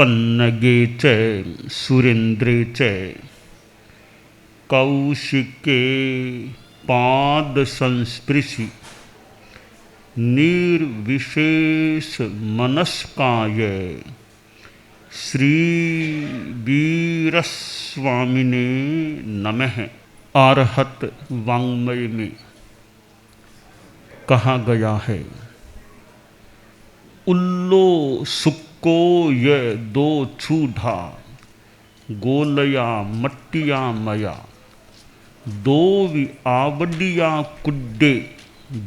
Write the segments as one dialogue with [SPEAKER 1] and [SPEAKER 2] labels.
[SPEAKER 1] पन्नगे च सुरेन्द्रे च कौशिके पाद संस्पृशि निर्विशेष मनस्काय श्री वीरस्वामिने नमः। आरहत वाङ्मय में कहा गया है, उल्लो सुक्को ये दो छूढ़ा गोलया मट्टिया मया दो भी आवडिया कुड्डे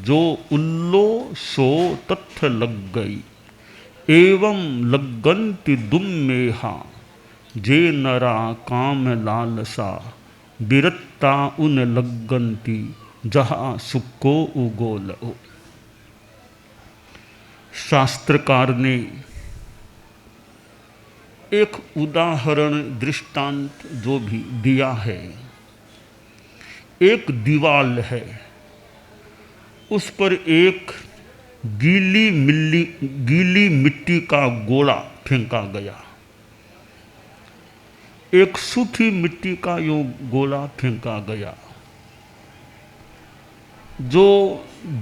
[SPEAKER 1] जो उल्लो सो तथ लग गई एवं लगंति दुम्मेहा जे नरा काम लालसा बिरत्ता उन लगंती जहाँ सुक्को उगोल। शास्त्रकार ने एक उदाहरण दृष्टांत जो भी दिया है, एक दीवाल है, उस पर एक गीली मिट्टी का गोला फेंका गया, एक सूखी मिट्टी का यूं गोला फेंका गया। जो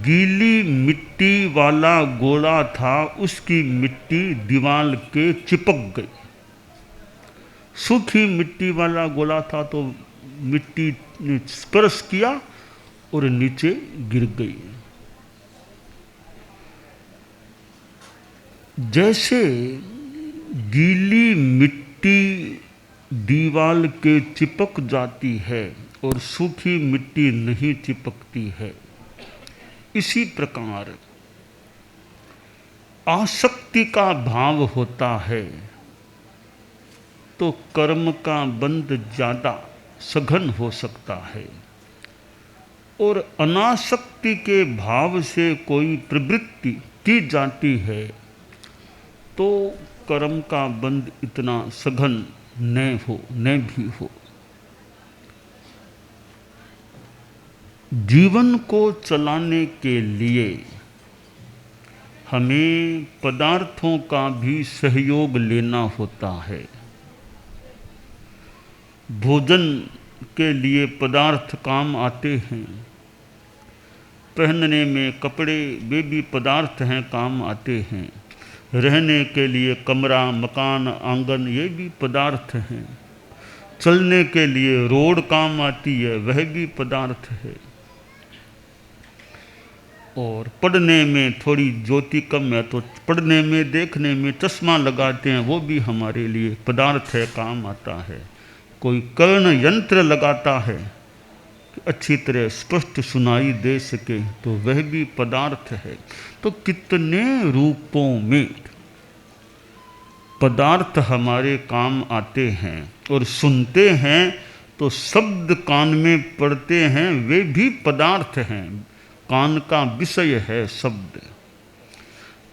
[SPEAKER 1] गीली मिट्टी वाला गोला था उसकी मिट्टी दीवार के चिपक गई, सूखी मिट्टी वाला गोला था तो मिट्टी ने स्पर्श किया और नीचे गिर गई। जैसे गीली मिट्टी दीवार के चिपक जाती है और सूखी मिट्टी नहीं चिपकती है, इसी प्रकार आसक्ति का भाव होता है तो कर्म का बंध ज्यादा सघन हो सकता है, और अनासक्ति के भाव से कोई प्रवृत्ति की जाती है तो कर्म का बंध इतना सघन न भी हो। जीवन को चलाने के लिए हमें पदार्थों का भी सहयोग लेना होता है। भोजन के लिए पदार्थ काम आते हैं, पहनने में कपड़े वे भी पदार्थ हैं, काम आते हैं, रहने के लिए कमरा मकान आंगन ये भी पदार्थ हैं, चलने के लिए रोड काम आती है वह भी पदार्थ है, और पढ़ने में थोड़ी ज्योति कम है तो पढ़ने में देखने में चश्मा लगाते हैं वो भी हमारे लिए पदार्थ है, काम आता है। कोई कर्ण यंत्र लगाता है कि अच्छी तरह स्पष्ट सुनाई दे सके तो वह भी पदार्थ है। तो कितने रूपों में पदार्थ हमारे काम आते हैं, और सुनते हैं तो शब्द कान में पड़ते हैं वे भी पदार्थ हैं, कान का विषय है शब्द।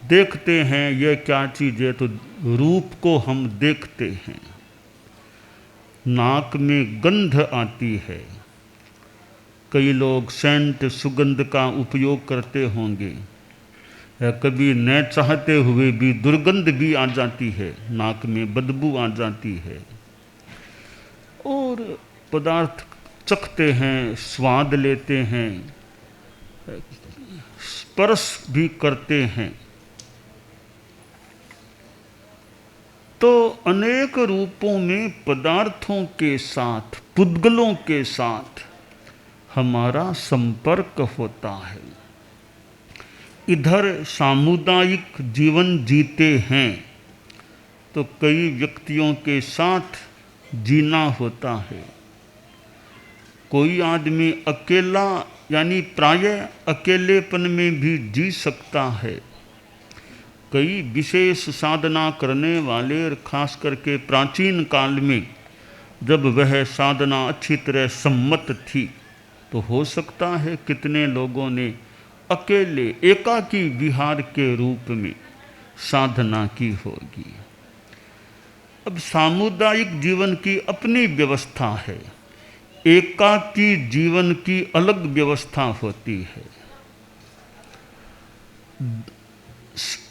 [SPEAKER 1] देखते हैं ये क्या चीज़ है तो रूप को हम देखते हैं, नाक में गंध आती है, कई लोग सेंट सुगंध का उपयोग करते होंगे, कभी न चाहते हुए भी दुर्गंध भी आ जाती है, नाक में बदबू आ जाती है। और पदार्थ चखते हैं, स्वाद लेते हैं, स्पर्श भी करते हैं। तो अनेक रूपों में पदार्थों के साथ, पुद्गलों के साथ हमारा संपर्क होता है। इधर सामुदायिक जीवन जीते हैं तो कई व्यक्तियों के साथ जीना होता है। कोई आदमी अकेला यानी प्रायः अकेलेपन में भी जी सकता है। कई विशेष साधना करने वाले, खास करके प्राचीन काल में जब वह साधना अच्छी तरह सम्मत थी तो हो सकता है कितने लोगों ने अकेले एकाकी विहार के रूप में साधना की होगी। अब सामुदायिक जीवन की अपनी व्यवस्था है, एकाकी जीवन की अलग व्यवस्था होती है।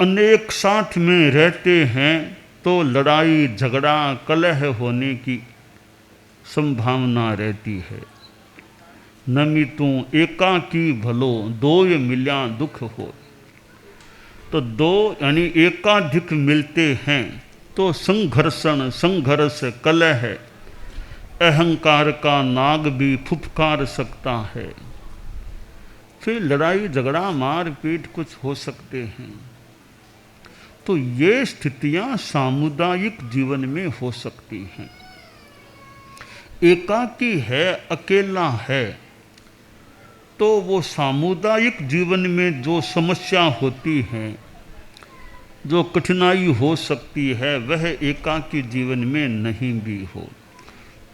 [SPEAKER 1] अनेक साथ में रहते हैं तो लड़ाई झगड़ा कलह होने की संभावना रहती है। नमी तू एकाकी भलो दोय मिल्या दुख हो। तो दो यानी एकाधिक मिलते हैं तो संघर्षण संघर्ष कलह अहंकार का नाग भी फुफकार सकता है। फिर लड़ाई झगड़ा मारपीट कुछ हो सकते हैं। तो ये स्थितियां सामुदायिक जीवन में हो सकती हैं। एकाकी है अकेला है तो वो सामुदायिक जीवन में जो समस्या होती है जो कठिनाई हो सकती है वह एकाकी जीवन में नहीं भी हो।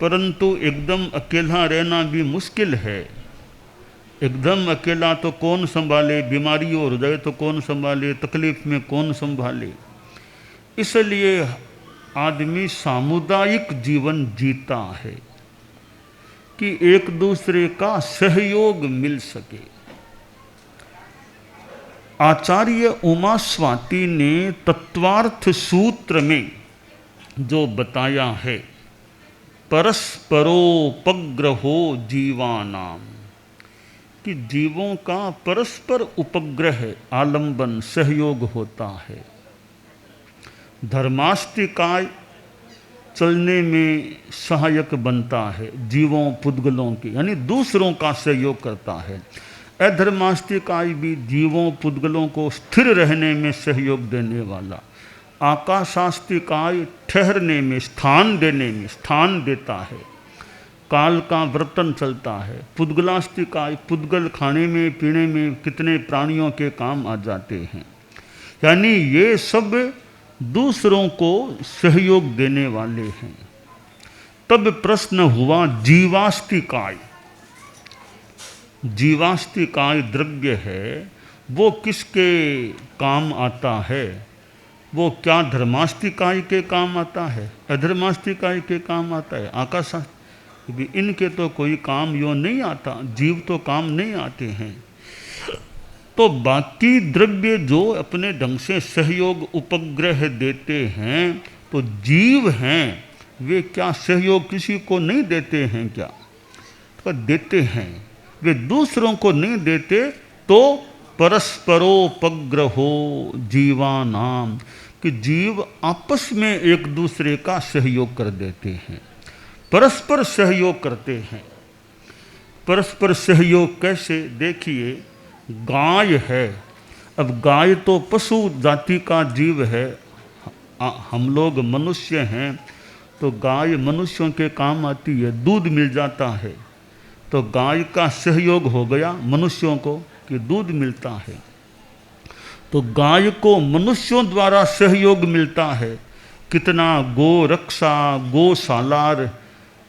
[SPEAKER 1] परंतु एकदम अकेला रहना भी मुश्किल है। एकदम अकेला तो कौन संभाले, बीमारी हो जाए तो कौन संभाले, तकलीफ में कौन संभाले। इसलिए आदमी सामुदायिक जीवन जीता है कि एक दूसरे का सहयोग मिल सके। आचार्य उमा स्वाति ने तत्वार्थ सूत्र में जो बताया है, परस्परोपग्रहो जीवानाम, कि जीवों का परस्पर उपग्रह आलंबन सहयोग होता है। धर्मास्तिकाय चलने में सहायक बनता है जीवों पुद्गलों की, यानी दूसरों का सहयोग करता है। अधर्मास्तिकाय भी जीवों पुद्गलों को स्थिर रहने में सहयोग देने वाला। आकाशास्तिकाय ठहरने में, स्थान देने में स्थान देता है। काल का वर्तन चलता है। पुद्गलास्तिकाय पुद्गल खाने में पीने में कितने प्राणियों के काम आ जाते हैं। यानी ये सब दूसरों को सहयोग देने वाले हैं। तब प्रश्न हुआ जीवास्तिकाय। जीवास्तिकाय द्रव्य है, वो किसके काम आता है? वो क्या धर्मास्तिकाय के काम आता है, अधर्मास्तिकाय के काम आता है, आकाशास्तिकाय? इनके तो कोई काम यो नहीं आता, जीव तो काम नहीं आते हैं। तो बाकी द्रव्य जो अपने ढंग से सहयोग उपग्रह देते हैं, तो जीव हैं वे क्या सहयोग किसी को नहीं देते हैं क्या? तो देते हैं। वे दूसरों को नहीं देते तो परस्परोपग्रहो जीवानाम, कि जीव आपस में एक दूसरे का सहयोग कर देते हैं, परस्पर सहयोग करते हैं। परस्पर सहयोग कैसे? देखिए, गाय है। अब गाय तो पशु जाति का जीव है, हम लोग मनुष्य हैं, तो गाय मनुष्यों के काम आती है, दूध मिल जाता है। तो गाय का सहयोग हो गया मनुष्यों को कि दूध मिलता है। तो गाय को मनुष्यों द्वारा सहयोग मिलता है। कितना गो रक्षा, गौशालार,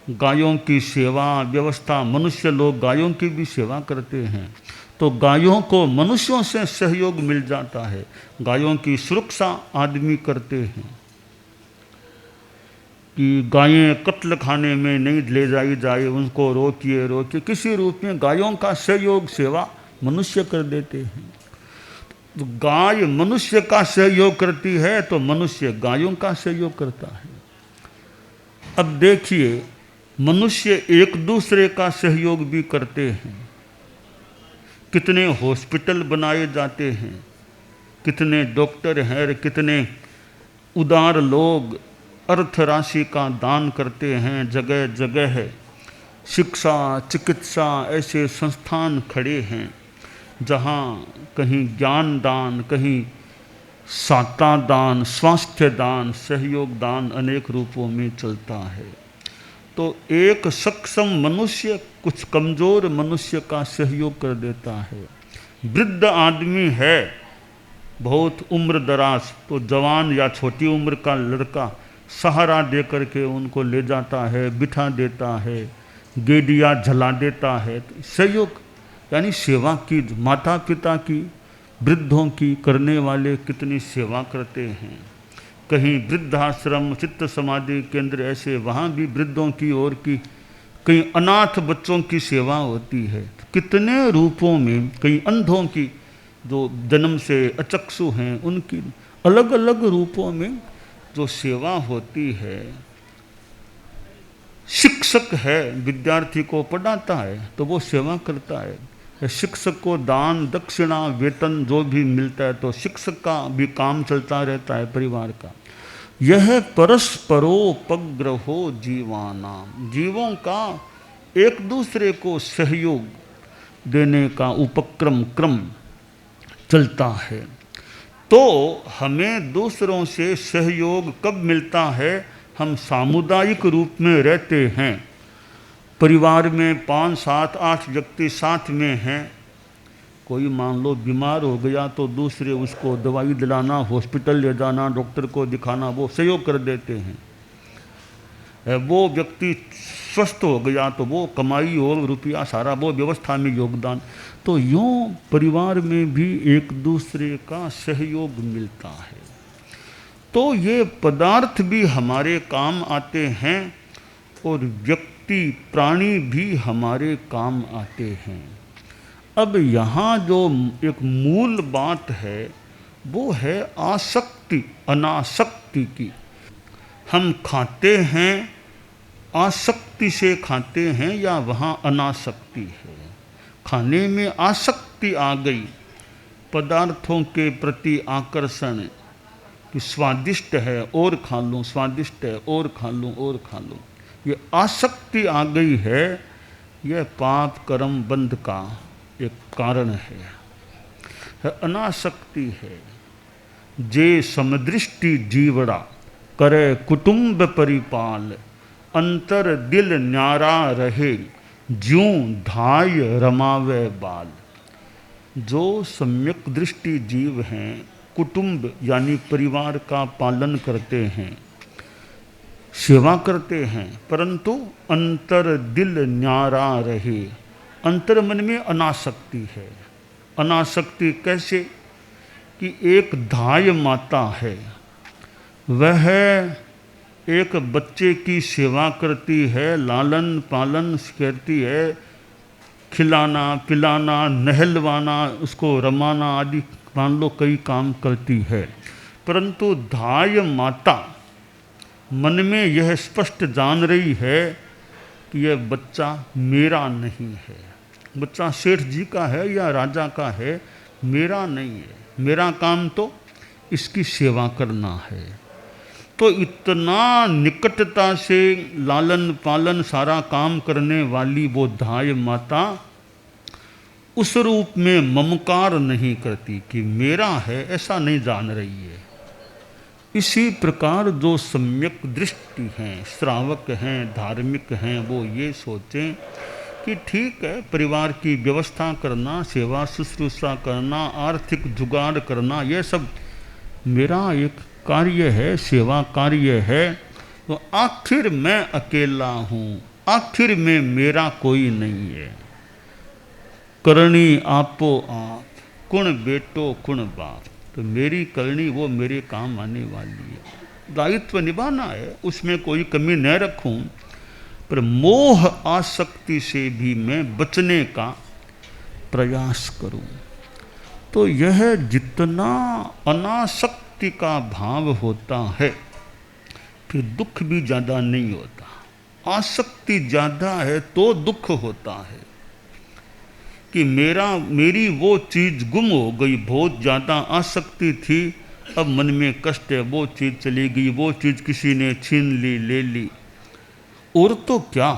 [SPEAKER 1] गायों की सेवा व्यवस्था, मनुष्य लोग गायों की भी सेवा करते हैं। तो गायों को मनुष्यों से सहयोग मिल जाता है। गायों की सुरक्षा आदमी करते हैं कि गायें कत्ल खाने में नहीं ले जाई जाए, उनको रोकिए रोकिए। किसी रूप में गायों का सहयोग सेवा मनुष्य कर देते हैं। तो गाय मनुष्य का सहयोग करती है तो मनुष्य गायों का सहयोग करता है। अब देखिए, मनुष्य एक दूसरे का सहयोग भी करते हैं। कितने हॉस्पिटल बनाए जाते हैं, कितने डॉक्टर हैं, कितने उदार लोग अर्थ राशि का दान करते हैं। जगह जगह शिक्षा चिकित्सा ऐसे संस्थान खड़े हैं जहाँ कहीं ज्ञान दान, कहीं साता दान, स्वास्थ्य दान, सहयोग दान अनेक रूपों में चलता है। तो एक सक्षम मनुष्य कुछ कमज़ोर मनुष्य का सहयोग कर देता है। वृद्ध आदमी है, बहुत उम्र दराज, तो जवान या छोटी उम्र का लड़का सहारा दे करके उनको ले जाता है, बिठा देता है, गेडिया जला देता है। तो सहयोग यानी सेवा की, माता पिता की, वृद्धों की करने वाले कितनी सेवा करते हैं। कहीं वृद्धाश्रम, चित्त समाधि केंद्र ऐसे, वहाँ भी वृद्धों की और की, कहीं अनाथ बच्चों की सेवा होती है। कितने रूपों में, कहीं अंधों की जो जन्म से अचक्षु हैं उनकी, अलग अलग रूपों में जो सेवा होती है, शिक्षक है विद्यार्थी को पढ़ाता है तो वो सेवा करता है। शिक्षक को दान दक्षिणा वेतन जो भी मिलता है तो शिक्षक का भी काम चलता रहता है परिवार का। यह परस्परोपग्रहो जीवानाम, जीवों का एक दूसरे को सहयोग देने का उपक्रम क्रम चलता है। तो हमें दूसरों से सहयोग कब मिलता है? हम सामुदायिक रूप में रहते हैं, परिवार में 5, 7, 8 व्यक्ति साथ में हैं। कोई मान लो बीमार हो गया तो दूसरे उसको दवाई दिलाना, हॉस्पिटल ले जाना, डॉक्टर को दिखाना, वो सहयोग कर देते हैं। वो व्यक्ति स्वस्थ हो गया तो वो कमाई और रुपया सारा वो व्यवस्था में योगदान। तो यूँ परिवार में भी एक दूसरे का सहयोग मिलता है। तो ये पदार्थ भी हमारे काम आते हैं और व्यक्ति प्राणी भी हमारे काम आते हैं। अब यहाँ जो एक मूल बात है वो है आसक्ति अनासक्ति की। हम खाते हैं आसक्ति से खाते हैं या वहाँ अनासक्ति है? खाने में आसक्ति आ गई, पदार्थों के प्रति आकर्षण कि स्वादिष्ट है और खा लूँ, स्वादिष्ट है और खा लूँ और खा लूँ, ये आसक्ति आ गई है। यह पाप कर्म बंध का एक कारण है अनासक्ति है। जे समदृष्टि जीवड़ा करे कुटुंब परिपाल, अंतर दिल न्यारा रहे ज्यों धाय रमावे बाल। जो सम्यक दृष्टि जीव हैं, कुटुंब यानी परिवार का पालन करते हैं, सेवा करते हैं, परंतु अंतर दिल न्यारा रहे, अंतर मन में अनासक्ति है। अनासक्ति कैसे? कि एक धाय माता है, वह एक बच्चे की सेवा करती है, लालन पालन करती है, खिलाना पिलाना नहलवाना उसको रमाना आदि मान लो कई काम करती है, परंतु धाय माता मन में यह स्पष्ट जान रही है कि यह बच्चा मेरा नहीं है, बच्चा सेठ जी का है या राजा का है, मेरा नहीं है, मेरा काम तो इसकी सेवा करना है। तो इतना निकटता से लालन पालन सारा काम करने वाली वो धाय माता उस रूप में ममकार नहीं करती कि मेरा है, ऐसा नहीं जान रही है। इसी प्रकार जो सम्यक दृष्टि हैं, श्रावक हैं, धार्मिक हैं, वो ये सोचें कि ठीक है परिवार की व्यवस्था करना, सेवा शुश्रूषा करना, आर्थिक जुगाड़ करना, ये सब मेरा एक कार्य है, सेवा कार्य है। तो आखिर मैं अकेला हूँ, आखिर में मेरा कोई नहीं है। करणी आपो आप, कुण बेटो कुण बाप। तो मेरी करनी वो मेरे काम आने वाली है, दायित्व निभाना है, उसमें कोई कमी न रखूं। पर मोह आसक्ति से भी मैं बचने का प्रयास करूं। तो यह जितना अनासक्ति का भाव होता है फिर दुख भी ज़्यादा नहीं होता। आसक्ति ज़्यादा है तो दुख होता है कि मेरी वो चीज़ गुम हो गई, बहुत ज़्यादा आसक्ति थी, अब मन में कष्ट है, वो चीज़ चली गई, वो चीज़ किसी ने छीन ली, ले ली। और तो क्या,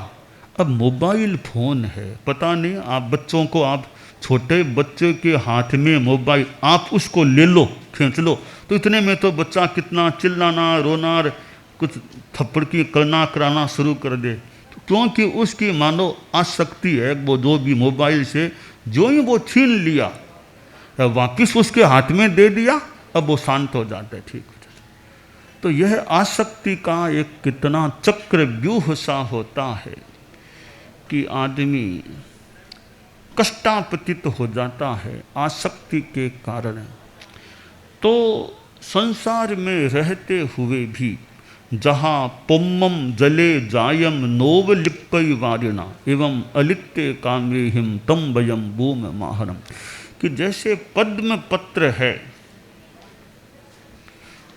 [SPEAKER 1] अब मोबाइल फ़ोन है, पता नहीं आप बच्चों को, आप छोटे बच्चे के हाथ में मोबाइल, आप उसको ले लो, खींच लो, तो इतने में तो बच्चा कितना चिल्लाना, रोना, कुछ थप्पड़ की करना कराना शुरू कर दे, क्योंकि उसकी मानो आसक्ति है। वो जो भी मोबाइल से जो ही वो छीन लिया, वापिस उसके हाथ में दे दिया, अब वो शांत हो जाता है, ठीक हो जाता है। तो यह आसक्ति का एक कितना चक्र व्यूह सा होता है कि आदमी कष्टापतित हो जाता है आसक्ति के कारण। तो संसार में रहते हुए भी जहाँ पुम्मम जले जायम नोवलिप्पई वारिणा एवं अलित्ते कामेहिम तम वयम भूम माहरम, कि जैसे पद्म पत्र है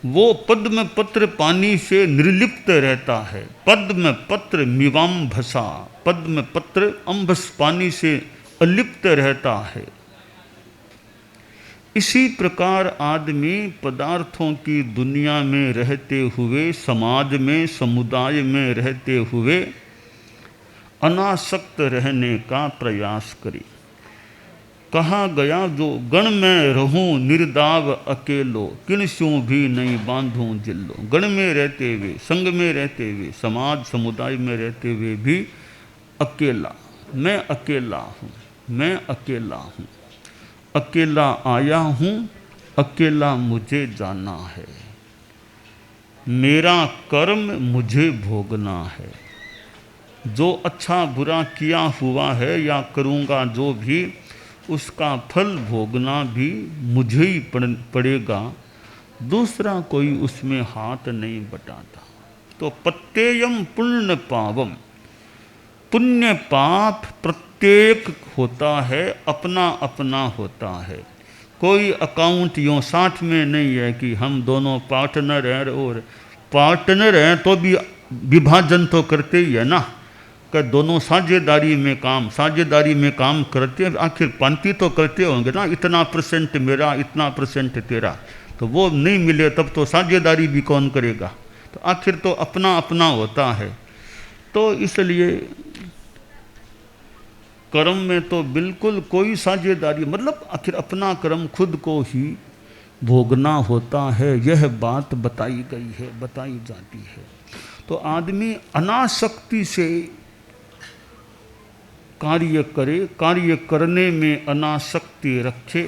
[SPEAKER 1] वो पद्म पत्र पानी से निर्लिप्त रहता है। पद्म पत्र मिवाम्भसा, पद्म पत्र अम्भस पानी से अलिप्त रहता है। इसी प्रकार आदमी पदार्थों की दुनिया में रहते हुए, समाज में, समुदाय में रहते हुए अनासक्त रहने का प्रयास करे। कहा गया, जो गण में रहूं निर्दाव अकेलो, किनस्यों भी नहीं बांधूं जिल्लो। गण में रहते हुए, संग में रहते हुए, समाज समुदाय में रहते हुए भी अकेला, मैं अकेला हूँ, मैं अकेला हूँ, अकेला आया हूँ, अकेला मुझे जाना है, मेरा कर्म मुझे भोगना है। जो अच्छा बुरा किया हुआ है या करूँगा जो भी, उसका फल भोगना भी मुझे ही पड़ेगा, दूसरा कोई उसमें हाथ नहीं बटाता। तो पत्ययम पुण्य पावम, पुण्य पाप प्रत्येक होता है, अपना अपना होता है। कोई अकाउंट यूँ साथ में नहीं है कि हम दोनों पार्टनर हैं, और पार्टनर हैं तो भी विभाजन तो करते ही है ना, कि दोनों साझेदारी में काम करते हैं, आखिर पांति तो करते होंगे ना, इतना % मेरा, इतना % तेरा। तो वो नहीं मिले तब तो साझेदारी भी कौन करेगा? तो आखिर तो अपना अपना होता है। तो इसलिए कर्म में तो बिल्कुल कोई साझेदारी, मतलब आखिर अपना कर्म खुद को ही भोगना होता है, यह बात बताई गई है, बताई जाती है। तो आदमी अनासक्ति से कार्य करे, कार्य करने में अनासक्ति रखे,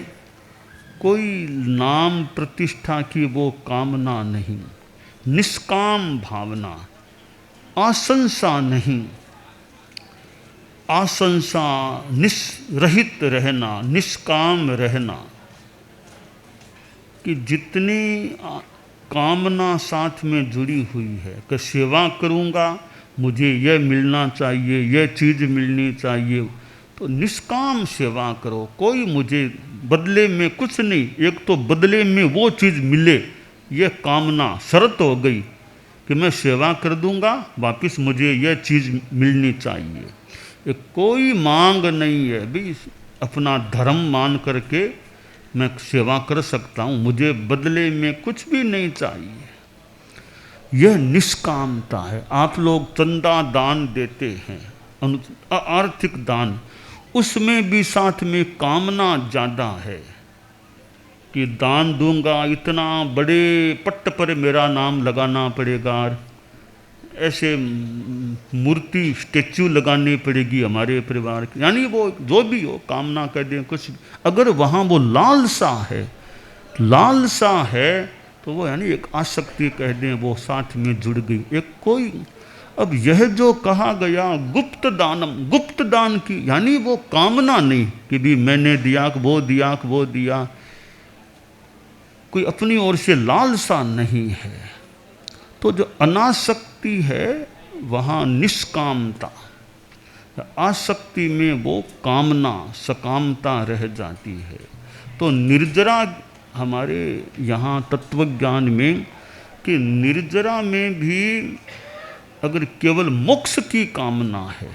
[SPEAKER 1] कोई नाम प्रतिष्ठा की वो कामना नहीं, निष्काम भावना, आशंसा नहीं, आशंसा निष्रहित रहना, निष्काम रहना, कि जितनी कामना साथ में जुड़ी हुई है कि सेवा करूँगा, मुझे यह मिलना चाहिए, यह चीज़ मिलनी चाहिए, तो निष्काम सेवा करो। कोई मुझे बदले में कुछ नहीं, एक तो बदले में वो चीज़ मिले, यह कामना शर्त हो गई कि मैं सेवा कर दूंगा, वापस मुझे यह चीज़ मिलनी चाहिए। एक कोई मांग नहीं है भी, अपना धर्म मान करके मैं सेवा कर सकता हूँ, मुझे बदले में कुछ भी नहीं चाहिए। यह निष्कामता है। आप लोग चंदा दान देते हैं, आर्थिक दान, उसमें भी साथ में कामना ज़्यादा है कि दान दूंगा, इतना बड़े पट्ट पर मेरा नाम लगाना पड़ेगा, ऐसे मूर्ति स्टेच्यू लगानी पड़ेगी हमारे परिवार की, यानी वो जो भी हो कामना कर दें कुछ। अगर वहाँ वो लालसा है, लालसा है, तो वो यानी एक आसक्ति कह दें, वो साथ में जुड़ गई एक कोई। अब यह जो कहा गया गुप्त दानम, गुप्त दान की, यानी वो कामना नहीं कि भी मैंने दिया, वो दिया, वो दिया, कोई अपनी ओर से लालसा नहीं है। तो जो अनासक्ति है वहाँ निष्कामता, आसक्ति में वो कामना, सकामता रह जाती है। तो निर्जरा हमारे यहाँ तत्वज्ञान में, कि निर्जरा में भी अगर केवल मोक्ष की कामना है,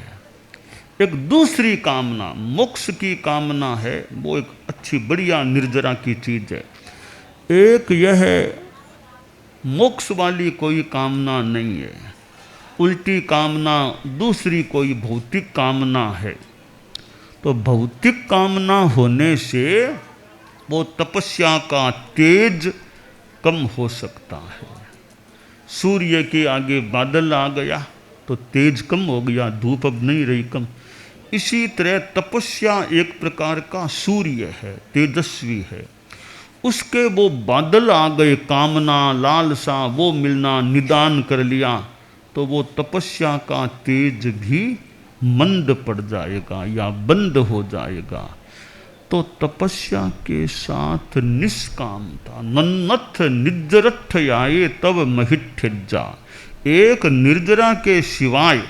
[SPEAKER 1] एक दूसरी कामना मोक्ष की कामना है, वो एक अच्छी बढ़िया निर्जरा की चीज़ है। एक यह मोक्ष वाली कोई कामना नहीं है, उल्टी कामना दूसरी कोई भौतिक कामना है। तो भौतिक कामना होने से वो तपस्या का तेज कम हो सकता है। सूर्य के आगे बादल आ गया तो तेज कम हो गया, धूप अब नहीं रही कम। इसी तरह तपस्या एक प्रकार का सूर्य है, तेजस्वी है, उसके वो बादल आ गए, कामना, लालसा, वो मिलना, निदान कर लिया, तो वो तपस्या का तेज भी मंद पड़ जाएगा या बंद हो जाएगा। तो तपस्या के साथ निष्कामता, नन्नथ निजरठ आए तब महिठ्यजा, एक निर्जरा के सिवाय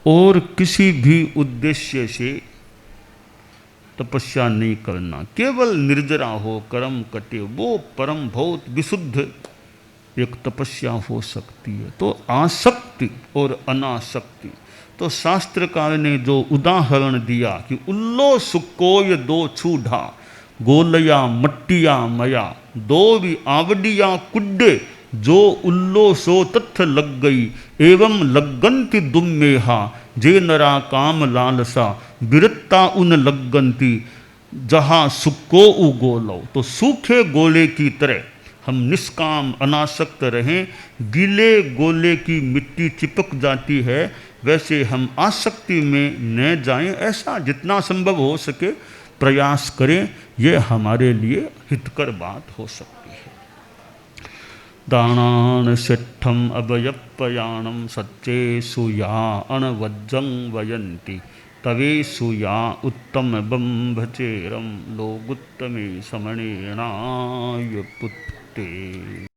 [SPEAKER 1] और किसी भी उद्देश्य से तपस्या नहीं करना, केवल निर्जरा हो, कर्म कटे, वो परम बहुत विशुद्ध एक तपस्या हो सकती है। तो आसक्ति और अनासक्ति, तो शास्त्रकार ने जो उदाहरण दिया कि उल्लो सुकोय दो छूढ़ा, गोलया मट्टिया मया, दो भी आवडिया कुड्डे, जो उल्लो सो तथ लग गई, एवं लगंति दुम्मेहा, जे नरा काम लालसा, बिरत्ता उन लगंती, जहाँ सुको उगोलो। तो सूखे गोले की तरह हम निष्काम अनासक्त रहें, गीले गोले की मिट्टी चिपक जाती है, वैसे हम आसक्ति में न जाएं, ऐसा जितना संभव हो सके प्रयास करें, ये हमारे लिए हितकर बात हो सकती है। दानान शिट्ठम अभयपयाणम सच्चे सुया अणवज्जं वयंती, तवे सुया उत्तम बंभचेरम लोगुत्तमे समणेनाय पुत्ते।